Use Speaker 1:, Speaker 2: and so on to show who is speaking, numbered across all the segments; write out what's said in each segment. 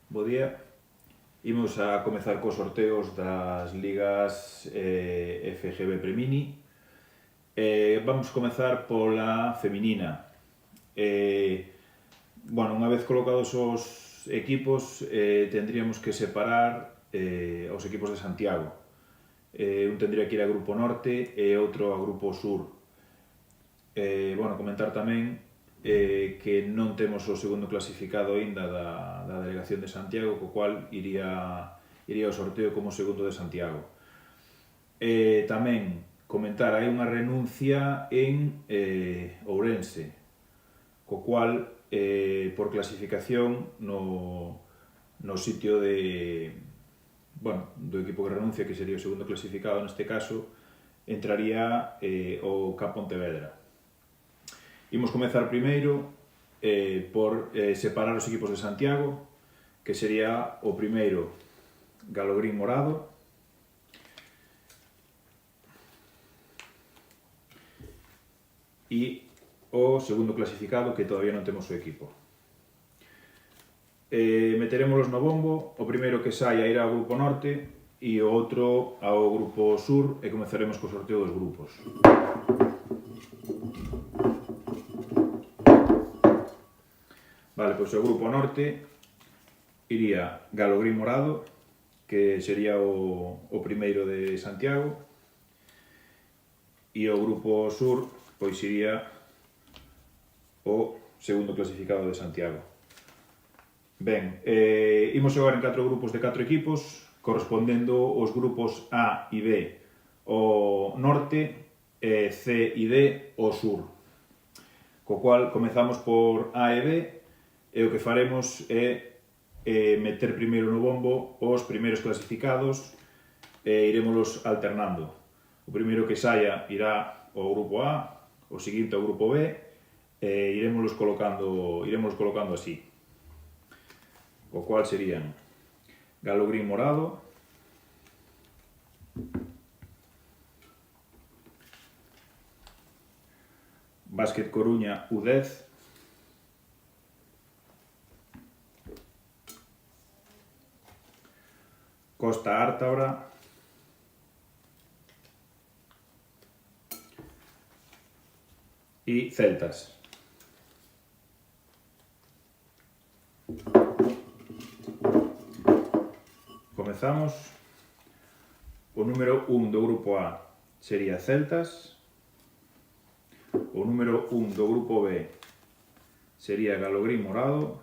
Speaker 1: Bo día. Imos a comezar cos sorteos das ligas FGB Premini. Vamos comezar pola feminina. Unha vez colocados os equipos, tendríamos que separar os equipos de Santiago. Un tendría que ir a Grupo Norte e outro a Grupo Sur. Comentar tamén que non temos o segundo clasificado aínda da delegación de Santiago, co cual iría ao sorteo como segundo de Santiago. Tamén comentar, hai unha renuncia en Ourense, co cual, por clasificación no sitio do equipo que renuncia, que sería o segundo clasificado neste caso, entraría o CAP Pontevedra. Imos comezar primeiro por separar os equipos de Santiago, que sería o primeiro Galogrín Morado, e o segundo clasificado, que todavía non temos o equipo. Meterémolos no bombo, o primeiro que saia irá ao Grupo Norte e o outro ao Grupo Sur, e comezaremos co sorteo dos grupos. Vale, pois o Grupo Norte iría Galogrín Morado, que sería o primeiro de Santiago, e o Grupo Sur pois iría o segundo clasificado de Santiago. Ben, imos xogar en 4 grupos de 4 equipos, correspondendo os grupos A e B o Norte, C e D o Sur. Co cual, comezamos por A e B, e o que faremos é meter primeiro no bombo os primeiros clasificados e irémolos alternando. O primeiro que saia irá ao grupo A, o seguinte ao grupo B, e irémolos colocando así. O cual serían Galogrín Morado, Básquet Coruña U10, Costa Ártabra, e Celtas. Comezamos. O número 1 do grupo A sería Celtas. O número 1 do grupo B sería Galogrín Morado.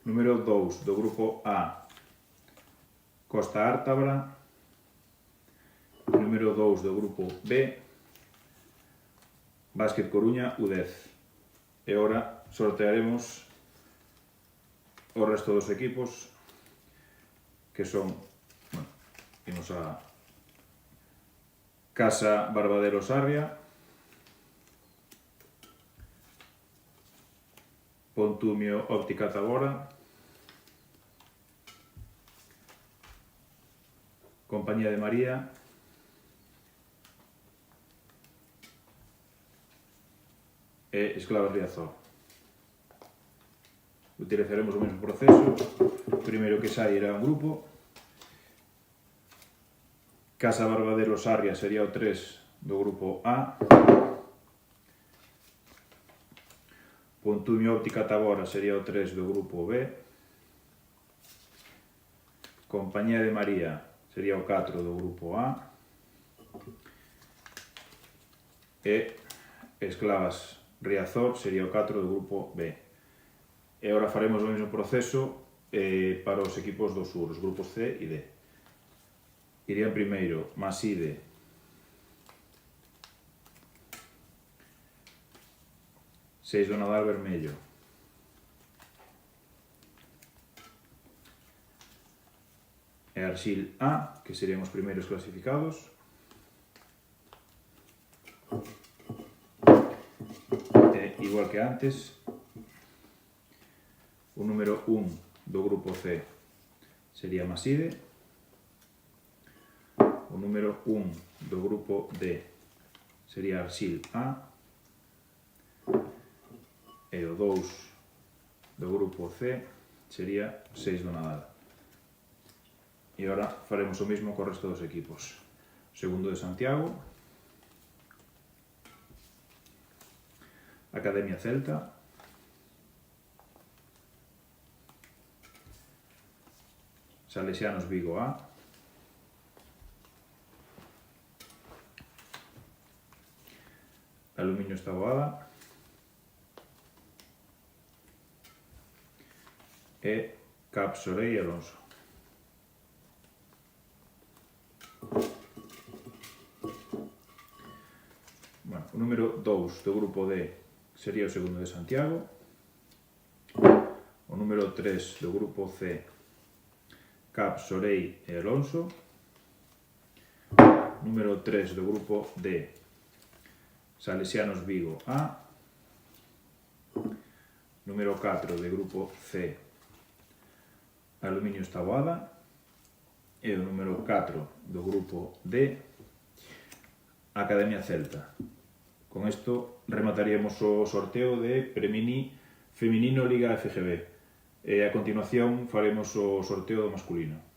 Speaker 1: Número 2 do grupo A, Costa Ártabra. Número 2 do grupo B, Básquet Coruña U10. E agora sortearemos o resto dos equipos, que son, imos a Casa Barbadero Sarria, Pontumio Óptica Tabora, Compañía de María, e Esclavas Riazor. Utilizaremos o mesmo proceso. O primeiro que sai era un grupo. Casa Barbadero Sarria sería o 3 do grupo A. Pontumio Óptica Tabora sería o 3 do grupo B. Compañía de María sería o 4 do grupo A. E Esclavas Riazor sería o 4 do grupo B. E agora faremos o mesmo proceso para os equipos do sur, os grupos C e D. Irían primeiro Maside, Seis do Nadal Vermello, e Arxil A, que serían os primeiros clasificados. Igual que antes, o número 1 do grupo C sería Maside, o número 1 do grupo D sería Arxil A, e o 2 do grupo C sería 6 do Nadal. E agora faremos o mismo co resto dos equipos. Segundo de Santiago, Academia Celta, Salesianos Vigo A, Aluminios Taboada e CAP Sorei Alonso. Bueno, o número 2 do grupo D sería o segundo de Santiago. O número 3 do grupo C, CAP Sorei e Alonso. Número 3 do grupo D, Salesianos Vigo A. Número 4 do grupo C, Aluminios Taboada. E o número 4 do grupo D, Academia Celta. Con isto remataríamos o sorteo de Premini Feminino Liga FGB. E a continuación faremos o sorteo do masculino.